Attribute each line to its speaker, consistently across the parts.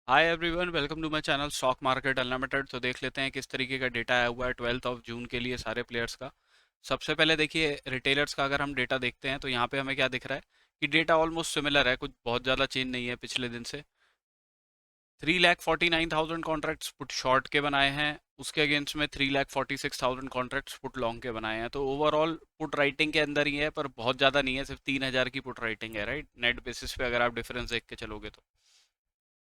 Speaker 1: Hi everyone, welcome to my channel stock market unlimited. तो देख लेते हैं किस तरीके का डेटा आया हुआ है 12 जून के लिए सारे प्लेयर्स का। सबसे पहले देखिए रिटेलर्स का अगर हम डेटा देखते हैं तो यहाँ पे हमें क्या दिख रहा है कि डेटा ऑलमोस्ट सिमिलर है, कुछ बहुत ज़्यादा चेंज नहीं है पिछले दिन से। 3,49,000 कॉन्ट्रैक्ट्स पुट शॉर्ट के बनाए हैं, उसके अगेंस्ट में 3,46,000 कॉन्ट्रैक्ट्स पुट लॉन्ग के बनाए हैं। तो ओवरऑल पुट राइटिंग के अंदर ही है, पर बहुत ज़्यादा नहीं है, सिर्फ 3,000 की पुट राइटिंग है, राइट। नेट बेसिस पे अगर आप डिफरेंस देख के चलोगे तो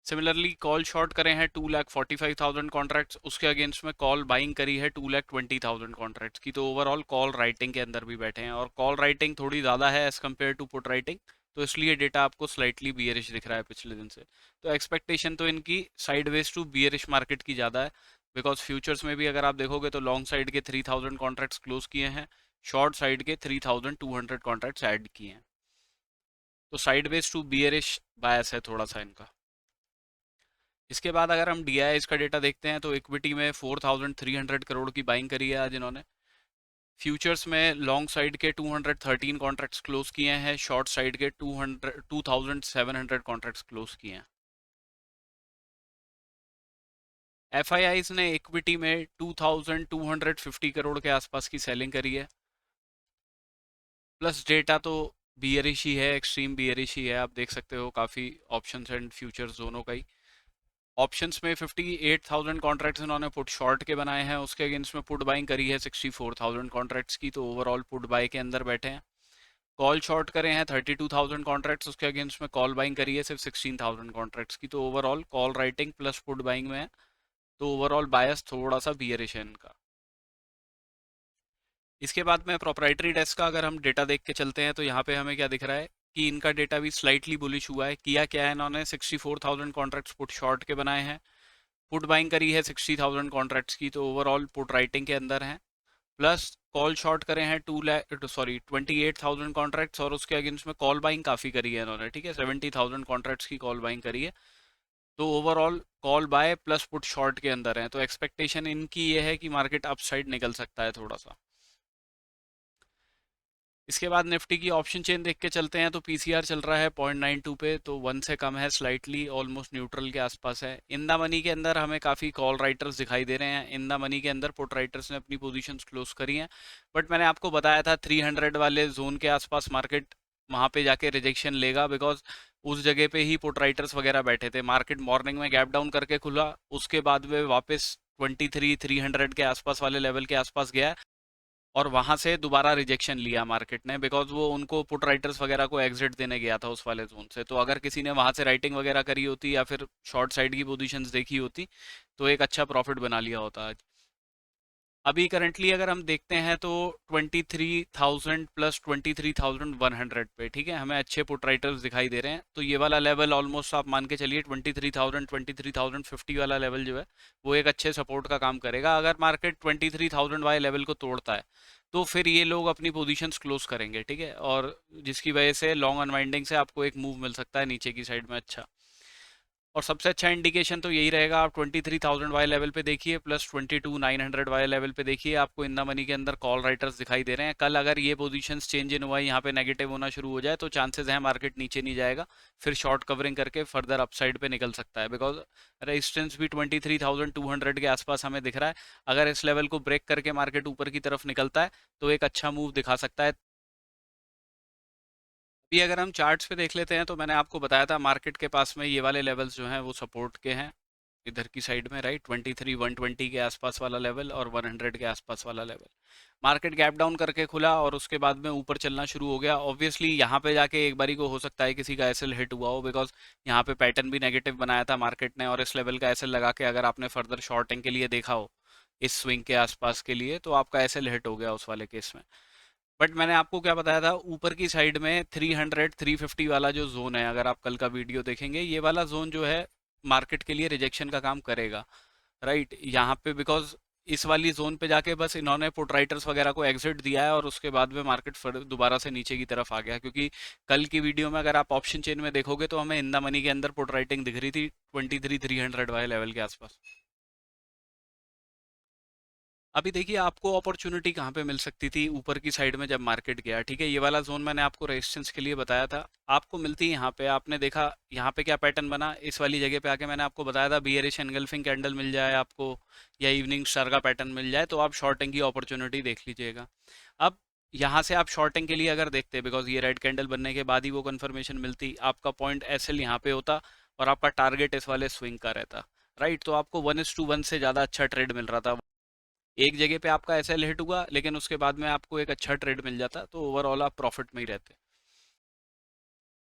Speaker 1: सिमिलरली कॉल शॉर्ट करे हैं 2,45,000 कॉन्ट्रैक्ट्स, उसके अगेंस्ट में कॉल बाइंग करी है 2,20,000 कॉन्ट्रैक्ट्स की। तो ओवरऑल कॉल राइटिंग के अंदर भी बैठे हैं और कॉल राइटिंग थोड़ी ज़्यादा है as compare to put writing. तो इसलिए डेटा आपको स्लाइटली बियरिश दिख रहा है पिछले दिन से। तो एक्सपेक्टेशन तो इनकी साइडवेज टू बियरिश मार्केट की ज़्यादा है, बिकॉज फ्यूचर्स में भी अगर आप देखोगे तो लॉन्ग साइड के 3,000 कॉन्ट्रैक्ट्स क्लोज किए हैं, शॉर्ट साइड के 3,200 कॉन्ट्रैक्ट्स ऐड किए हैं। तो साइडवेज टू बियरिश बायस है थोड़ा सा इनका। इसके बाद अगर हम डीआईएस का डेटा देखते हैं तो इक्विटी में 4,300 करोड़ की बाइंग करी है आज इन्होंने। फ्यूचर्स में लॉन्ग साइड के 213 कॉन्ट्रैक्ट्स क्लोज किए हैं, शॉर्ट साइड के 2,700 कॉन्ट्रैक्ट्स क्लोज किए हैं। एफआईआईज ने इक्विटी में 2,250 करोड़ के आसपास की सेलिंग करी है। प्लस डेटा तो बियरिश ही है, एक्सट्रीम बियरिश ही है, आप देख सकते हो काफ़ी ऑप्शंस एंड फ्यूचर्स दोनों का ही। ऑप्शंस में 58,000 कॉन्ट्रैक्ट्स इन्होंने पुट शॉर्ट के बनाए हैं, उसके अगेंस्ट में पुट बाइंग करी है 64,000 कॉन्ट्रैक्ट्स की। तो ओवरऑल पुट बाय के अंदर बैठे हैं। कॉल शॉर्ट करे हैं 32,000 कॉन्ट्रैक्ट्स, उसके अगेंस्ट में कॉल बाइंग करी है सिर्फ 16,000 कॉन्ट्रैक्ट्स की। तो overall call writing plus put buying में है। तो ओवरऑल बायस थोड़ा सा बियरिश है इनका। इसके बाद में प्रोप्राइटरी डेस्क का अगर हम डेटा देख के चलते हैं तो यहाँ पे हमें क्या दिख रहा है कि इनका डेटा भी स्लाइटली बुलिश हुआ है। किया क्या है इन्होंने, 64,000 कॉन्ट्रैक्ट्स पुट शॉर्ट के बनाए हैं, पुट बाइंग करी है 60,000 कॉन्ट्रैक्ट्स की। तो ओवरऑल पुट राइटिंग के अंदर है। प्लस कॉल शॉर्ट करे हैं 28,000 कॉन्ट्रैक्ट्स और उसके अगेंस्ट में कॉल बाइंग काफ़ी करी है इन्होंने, ठीक है, 70,000 कॉन्ट्रैक्ट्स की कॉल बाइंग करी है। तो overall call buy plus put short के अंदर है। तो एक्सपेक्टेशन इनकी ये है कि मार्केट अपसाइड निकल सकता है थोड़ा सा। इसके बाद निफ्टी की ऑप्शन चेन देख के चलते हैं तो पीसीआर चल रहा है 0.92 पे, तो 1 से कम है, स्लाइटली ऑलमोस्ट न्यूट्रल के आसपास है। इन द मनी के अंदर हमें काफ़ी कॉल राइटर्स दिखाई दे रहे हैं, इन द मनी के अंदर पुट राइटर्स ने अपनी पोजीशंस क्लोज करी हैं। बट मैंने आपको बताया था 300 वाले जोन के आसपास मार्केट वहाँ पे जाके रिजेक्शन लेगा, बिकॉज उस जगह पे ही पुट राइटर्स वगैरह बैठे थे। मार्केट मॉर्निंग में गैप डाउन करके खुला, उसके बाद में वापस 23,300 के आसपास वाले लेवल के आसपास गया और वहां से दोबारा रिजेक्शन लिया मार्केट ने, बिकॉज वो उनको पुट राइटर्स वगैरह को एग्जिट देने गया था उस वाले जोन से। तो अगर किसी ने वहां से राइटिंग वगैरह करी होती या फिर शॉर्ट साइड की पोजीशंस देखी होती तो एक अच्छा प्रॉफिट बना लिया होता आज। अभी करंटली अगर हम देखते हैं तो 23,000 प्लस 23,100 पे, ठीक है, हमें अच्छे पुट राइटर्स दिखाई दे रहे हैं। तो ये वाला लेवल ऑलमोस्ट आप मान के चलिए 23,000 23,050 वाला लेवल जो है वो एक अच्छे सपोर्ट का काम करेगा। अगर मार्केट 23,000 वाले लेवल को तोड़ता है तो फिर ये लोग अपनी पोजीशंस क्लोज करेंगे, ठीक है, और जिसकी वजह से लॉन्ग अनवाइंडिंग से आपको एक मूव मिल सकता है नीचे की साइड में अच्छा। और सबसे अच्छा इंडिकेशन तो यही रहेगा, आप 23,000 वाले लेवल पे देखिए प्लस 22,900 वाले लेवल पे देखिए, आपको इन द मनी के अंदर कॉल राइटर्स दिखाई दे रहे हैं। कल अगर ये पोजीशंस चेंज इन हुआ, यहाँ पे नेगेटिव होना शुरू हो जाए तो चांसेस हैं मार्केट नीचे नहीं जाएगा, फिर शॉर्ट कवरिंग करके फर्दर अपसाइड पे निकल सकता है। बिकॉज रेजिस्टेंस भी 23,200 के आसपास हमें दिख रहा है। अगर इस लेवल को ब्रेक करके मार्केट ऊपर की तरफ निकलता है तो एक अच्छा मूव दिखा सकता है। अभी अगर हम चार्ट्स पे देख लेते हैं तो मैंने आपको बताया था मार्केट के पास में ये वाले लेवल्स जो हैं वो सपोर्ट के हैं, इधर की साइड में, राइट, 23,120 के आसपास वाला लेवल और 100 के आसपास वाला लेवल। मार्केट गैप डाउन करके खुला और उसके बाद में ऊपर चलना शुरू हो गया। ऑब्वियसली यहाँ पे जाके एक बारी को हो सकता है किसी का एसएल हिट हुआ हो, बिकॉज यहाँ पे पैटर्न भी नेगेटिव बनाया था मार्केट ने, और इस लेवल का एसएल लगा के अगर आपने फर्दर शॉर्टिंग के लिए देखा हो इस स्विंग के आसपास के लिए तो आपका एसएल हिट हो गया उस वाले केस में। बट मैंने आपको क्या बताया था, ऊपर की साइड में 300 350 वाला जो जोन है, अगर आप कल का वीडियो देखेंगे, ये वाला जोन जो है मार्केट के लिए रिजेक्शन का काम करेगा, राइट, यहाँ पे। बिकॉज इस वाली जोन पे जाके बस इन्होंने पुट राइटर्स वगैरह को एग्जिट दिया है और उसके बाद में मार्केट फिर दोबारा से नीचे की तरफ आ गया। क्योंकि कल की वीडियो में अगर आप ऑप्शन चेन में देखोगे तो हमें इन द मनी के अंदर पुट राइटिंग दिख रही थी 23,300 वाले लेवल के आसपास। अभी देखिए आपको अपॉर्चुनिटी कहाँ पे मिल सकती थी ऊपर की साइड में जब मार्केट गया, ठीक है, ये वाला जोन मैंने आपको रेजिस्टेंस के लिए बताया था, आपको मिलती है यहाँ पे। आपने देखा यहाँ पे क्या पैटर्न बना, इस वाली जगह पे आके मैंने आपको बताया था बियरिश एनगल्फिंग कैंडल मिल जाए आपको, या इवनिंग स्टार का पैटर्न मिल जाए, तो आप शॉर्टिंग की अपॉर्चुनिटी देख लीजिएगा। अब यहाँ से आप शॉर्टिंग के लिए अगर देखते हैं, बिकॉज ये रेड कैंडल बनने के बाद ही वो कंफर्मेशन मिलती, आपका पॉइंट एसएल यहाँ पे होता और आपका टारगेट इस वाले स्विंग का रहता, राइट। तो आपको 1:1 से ज़्यादा अच्छा ट्रेड मिल रहा था। एक जगह पे आपका एसएल हिट हुआ, लेकिन उसके बाद में आपको एक अच्छा ट्रेड मिल जाता, तो ओवरऑल आप प्रॉफिट में ही रहते।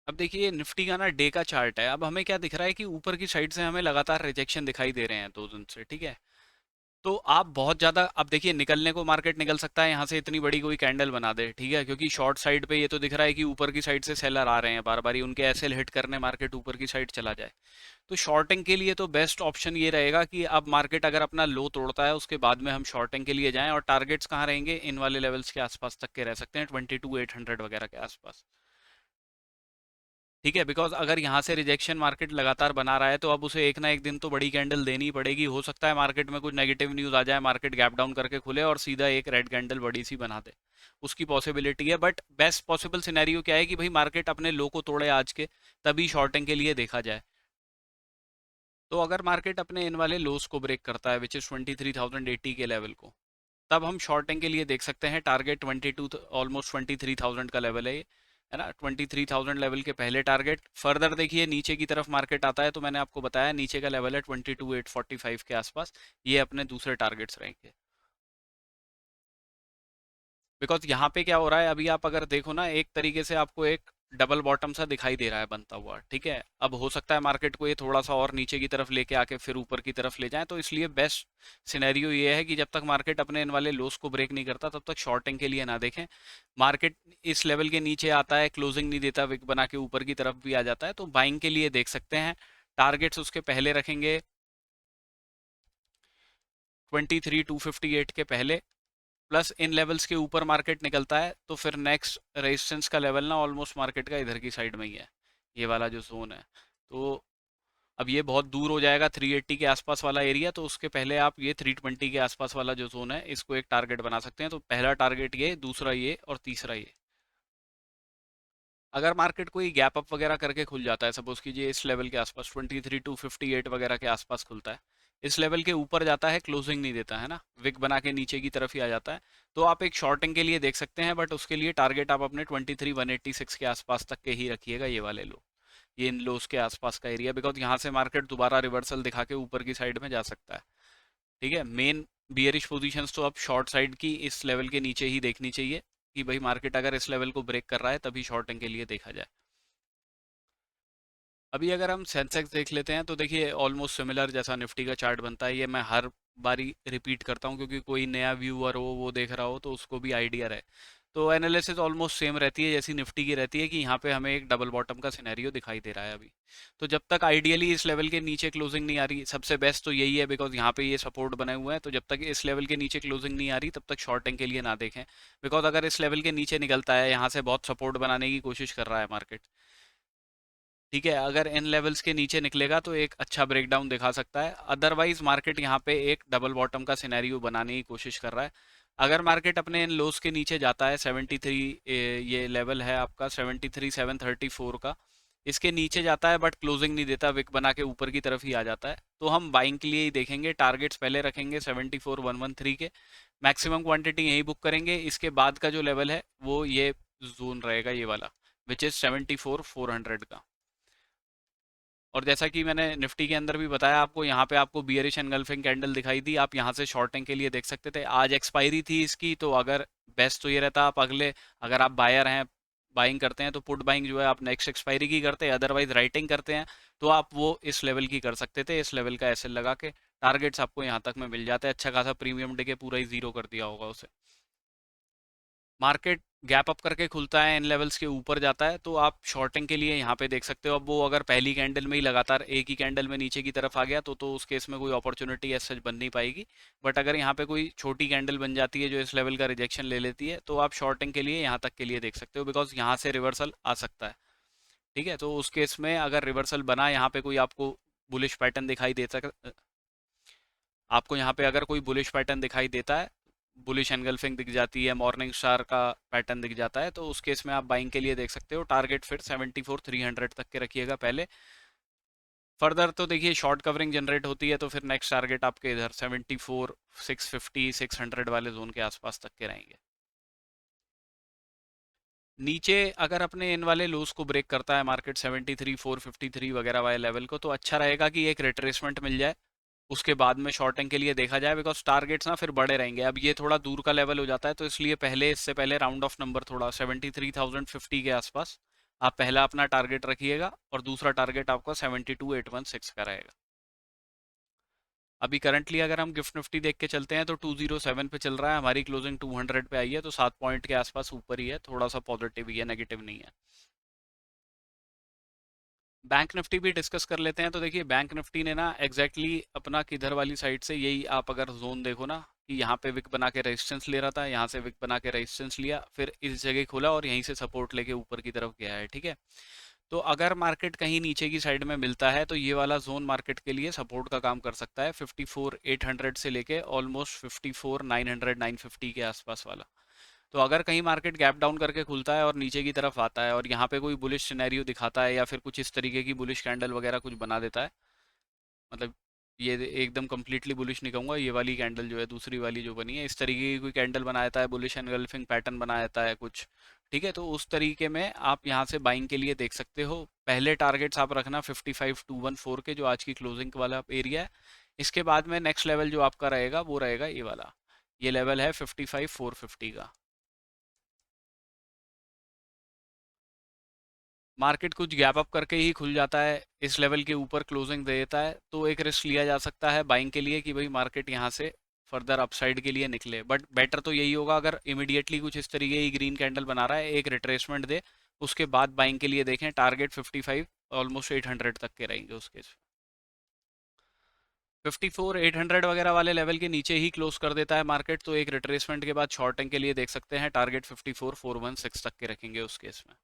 Speaker 1: अब देखिए निफ्टी का ना डे का चार्ट है, अब हमें क्या दिख रहा है कि ऊपर की साइड से हमें लगातार रिजेक्शन दिखाई दे रहे हैं 2 दिन से, ठीक है। तो आप बहुत ज़्यादा, अब देखिए निकलने को मार्केट निकल सकता है यहाँ से, इतनी बड़ी कोई कैंडल बना दे, ठीक है, क्योंकि शॉर्ट साइड पे ये तो दिख रहा है कि ऊपर की साइड से सेलर आ रहे हैं बार बार, उनके एसएल हिट करने मार्केट ऊपर की साइड चला जाए। तो शॉर्टिंग के लिए तो बेस्ट ऑप्शन ये रहेगा कि अब मार्केट अगर अपना लो तोड़ता है उसके बाद में हम शॉर्टिंग के लिए जाएं, और टारगेट्स कहाँ रहेंगे, इन वाले लेवल्स के आसपास तक के रह सकते हैं, 22,800 वगैरह के आसपास, ठीक है। बिकॉज अगर यहाँ से रिजेक्शन मार्केट लगातार बना रहा है तो अब उसे एक ना एक दिन तो बड़ी कैंडल देनी ही पड़ेगी। हो सकता है मार्केट में कुछ नेगेटिव न्यूज़ आ जाए, मार्केट गैप डाउन करके खुले और सीधा एक रेड कैंडल बड़ी सी बना दे, उसकी पॉसिबिलिटी है। बट बेस्ट पॉसिबल सिनेरियो क्या है कि भाई मार्केट अपने लो को तोड़े आज के, तभी शॉर्टिंग के लिए देखा जाए। तो अगर मार्केट अपने इन वाले लोस को ब्रेक करता है, विच इज़ 23,080 के लेवल को, तब हम शॉर्टिंग के लिए देख सकते हैं। टारगेट 22, ऑलमोस्ट 23,000 का लेवल है ना, 23,000 लेवल के पहले टारगेट। फर्दर देखिए नीचे की तरफ मार्केट आता है तो मैंने आपको बताया नीचे का लेवल है 22,845 के आसपास, ये अपने दूसरे टारगेट्स रहेंगे। बिकॉज यहाँ पे क्या हो रहा है, अभी आप अगर देखो ना, एक तरीके से आपको एक डबल बॉटम सा दिखाई दे रहा है बनता हुआ, ठीक है। अब हो सकता है मार्केट को ये थोड़ा सा और नीचे की तरफ लेके आके फिर ऊपर की तरफ ले जाए, तो इसलिए बेस्ट सिनेरियो ये है कि जब तक मार्केट अपने इन वाले लोस को ब्रेक नहीं करता तब तक शॉर्टिंग के लिए ना देखें। मार्केट इस लेवल के नीचे आता है, क्लोजिंग नहीं देता, विक बना के ऊपर की तरफ भी आ जाता है, तो बाइंग के लिए देख सकते हैं। टारगेट्स उसके पहले रखेंगे 23,258 के पहले, प्लस इन लेवल्स के ऊपर मार्केट निकलता है तो फिर नेक्स्ट रेजिस्टेंस का लेवल ना ऑलमोस्ट मार्केट का इधर की साइड में ही है, ये वाला जो जोन है। तो अब ये बहुत दूर हो जाएगा 380 के आसपास वाला एरिया, तो उसके पहले आप ये 320 के आसपास वाला जो जोन है इसको एक टारगेट बना सकते हैं। तो पहला टारगेट ये, दूसरा ये और तीसरा ये। अगर मार्केट कोई गैप अप वगैरह करके खुल जाता है, सपोज कीजिए इस लेवल के आसपास 23,258 वगैरह के आसपास खुलता है, इस लेवल के ऊपर जाता है, क्लोजिंग नहीं देता है ना, विक बना के नीचे की तरफ ही आ जाता है, तो आप एक शॉर्टिंग के लिए देख सकते हैं। बट उसके लिए टारगेट आप अपने 23,186 के आसपास तक के ही रखिएगा, ये वाले लो, ये इन लोस के आसपास का एरिया, बिकॉज यहाँ से मार्केट दोबारा रिवर्सल दिखा के ऊपर की साइड में जा सकता है, ठीक है। मेन बियरिश पोजीशंस तो अब शॉर्ट साइड की इस लेवल के नीचे ही देखनी चाहिए, कि भाई मार्केट अगर इस लेवल को ब्रेक कर रहा है तभी शॉर्टिंग के लिए देखा जाए। अभी अगर हम सेंसेक्स देख लेते हैं तो देखिए ऑलमोस्ट सिमिलर जैसा निफ्टी का चार्ट बनता है, ये मैं हर बारी रिपीट करता हूँ क्योंकि कोई नया व्यूअर हो वो देख रहा हो तो उसको भी आइडिया रहे। तो एनालिसिस ऑलमोस्ट सेम रहती है जैसी निफ्टी की रहती है, कि यहाँ पे हमें एक डबल बॉटम का सिनेरियो दिखाई दे रहा है अभी। तो जब तक आइडियली इस लेवल के नीचे क्लोजिंग नहीं आ रही, सबसे बेस्ट तो यही है, बिकॉज यहाँ पे ये सपोर्ट बने हुए हैं, तो जब तक इस लेवल के नीचे क्लोजिंग नहीं आ रही तब तक शॉर्टिंग के लिए ना देखें। बिकॉज अगर इस लेवल के नीचे निकलता है, यहाँ से बहुत सपोर्ट बनाने की कोशिश कर रहा है मार्केट, ठीक है, अगर इन लेवल्स के नीचे निकलेगा तो एक अच्छा ब्रेकडाउन दिखा सकता है। अदरवाइज मार्केट यहाँ पे एक डबल बॉटम का सिनेरियो बनाने की कोशिश कर रहा है। अगर मार्केट अपने इन लोस के नीचे जाता है 73, ये लेवल है आपका 73,734 का, इसके नीचे जाता है बट क्लोजिंग नहीं देता, विक बना के ऊपर की तरफ ही आ जाता है, तो हम बाइंग के लिए ही देखेंगे। टारगेट्स पहले रखेंगे 74,113 के, मैक्सिमम क्वांटिटी यही बुक करेंगे। इसके बाद का जो लेवल है वो ये जोन रहेगा, ये वाला, विच इज़ 74,400 का। और जैसा कि मैंने निफ्टी के अंदर भी बताया आपको, यहाँ पे आपको बियरिश एनगल्फिंग कैंडल दिखाई दी, आप यहाँ से शॉर्टिंग के लिए देख सकते थे। आज एक्सपायरी थी इसकी, तो अगर बेस्ट तो ये रहता आप अगले, अगर आप बायर हैं, बाइंग करते हैं, तो पुट बाइंग जो है आप नेक्स्ट एक्सपायरी की करते हैं, अदरवाइज राइटिंग करते हैं तो आप वो इस लेवल की कर सकते थे, इस लेवल का एसएल लगा के। टारगेट्स आपको यहाँ तक में मिल जाते हैं, अच्छा खासा प्रीमियम डे के पूरा ही जीरो कर दिया होगा उसे। मार्केट गैप अप करके खुलता है, इन लेवल्स के ऊपर जाता है, तो आप शॉर्टिंग के लिए यहाँ पे देख सकते हो। अब वो अगर पहली कैंडल में ही लगातार एक ही कैंडल में नीचे की तरफ आ गया तो उस केस में कोई अपॉर्चुनिटी एज सच बन नहीं पाएगी। बट अगर यहाँ पे कोई छोटी कैंडल बन जाती है जो इस लेवल का रिजेक्शन ले लेती है, तो आप शॉर्टिंग के लिए यहाँ तक के लिए देख सकते हो, बिकॉज यहाँ से रिवर्सल आ सकता है, ठीक है। तो उस केस में अगर रिवर्सल बना यहाँ पे, कोई आपको बुलिश पैटर्न दिखाई देता, आपको यहाँ पे अगर कोई बुलिश पैटर्न दिखाई देता है, बुलिश एनगल्फिंग दिख जाती है, मॉर्निंग स्टार का पैटर्न दिख जाता है, तो उस केस में आप बाइंग के लिए देख सकते हो। टारगेट फिर 74,300 तक के रखिएगा पहले। फर्दर तो देखिए शॉर्ट कवरिंग जनरेट होती है, तो फिर नेक्स्ट टारगेट आपके इधर 74,650 600 वाले जोन के आसपास तक के रहेंगे। नीचे अगर अपने इन वाले लोस को ब्रेक करता है मार्केट 73,453 वगैरह वाले लेवल को, तो अच्छा रहेगा कि एक रिट्रेसमेंट मिल जाए, उसके बाद में शॉर्टिंग के लिए देखा जाए, बिकॉज टारगेट्स ना फिर बड़े रहेंगे। अब ये थोड़ा दूर का लेवल हो जाता है, तो इसलिए पहले इससे पहले राउंड ऑफ नंबर थोड़ा 73,050 के आसपास आप पहला अपना टारगेट रखिएगा, और दूसरा टारगेट आपका 72,816 का रहेगा। अभी करंटली अगर हम गिफ्ट निफ्टी देख के चलते हैं तो 207 पे चल रहा है, हमारी क्लोजिंग 200 पे आई है, तो 7 पॉइंट के आसपास ऊपर ही है, थोड़ा सा पॉजिटिव ही है, नेगेटिव नहीं है। बैंक निफ्टी भी डिस्कस कर लेते हैं। तो देखिए बैंक निफ्टी ने ना अपना किधर वाली साइड से, यही आप अगर जोन देखो ना, कि यहाँ पे विक बना के रेजिस्टेंस ले रहा था, यहाँ से विक बना के रेजिस्टेंस लिया, फिर इस जगह खोला और यहीं से सपोर्ट लेके ऊपर की तरफ गया है, ठीक है। तो अगर मार्केट कहीं नीचे की साइड में मिलता है, तो ये वाला जोन मार्केट के लिए सपोर्ट का काम कर सकता है, 54,800 से लेके ऑलमोस्ट 54,900 950 के आसपास वाला। तो अगर कहीं मार्केट गैप डाउन करके खुलता है और नीचे की तरफ आता है, और यहाँ पे कोई बुलिश सिनेरियो दिखाता है, या फिर कुछ इस तरीके की बुलिश कैंडल वगैरह कुछ बना देता है, मतलब ये एकदम कंप्लीटली बुलिश नहीं कहूँगा, ये वाली कैंडल जो है, दूसरी वाली जो बनी है, इस तरीके की कोई कैंडल बना देता है, बुलिश एनगल्फिंग पैटर्न बना देता है कुछ, ठीक है, तो उस तरीके में आप यहाँ से बाइंग के लिए देख सकते हो। पहले टारगेट्स आप रखना 55,214 के, जो आज की क्लोजिंग वाला एरिया है। इसके बाद में नेक्स्ट लेवल जो आपका रहेगा वो रहेगा ये वाला, ये लेवल है 55,450 का। मार्केट कुछ गैप अप करके ही खुल जाता है, इस लेवल के ऊपर क्लोजिंग दे देता है, तो एक रिस्क लिया जा सकता है बाइंग के लिए कि भाई मार्केट यहाँ से फर्दर अपसाइड के लिए निकले। बट बेटर तो यही होगा, अगर इमिडिएटली कुछ इस तरीके की ग्रीन कैंडल बना रहा है, एक रिट्रेसमेंट दे, उसके बाद बाइंग के लिए देखें। टारगेट 55 ऑलमोस्ट 800 तक के रहेंगे उसके। 54,800 वगैरह वाले लेवल के नीचे ही क्लोज कर देता है मार्केट, तो एक रिट्रेसमेंट के बाद शॉर्टिंग के लिए देख सकते हैं। टारगेट 54,416 तक के रखेंगे उस केस में।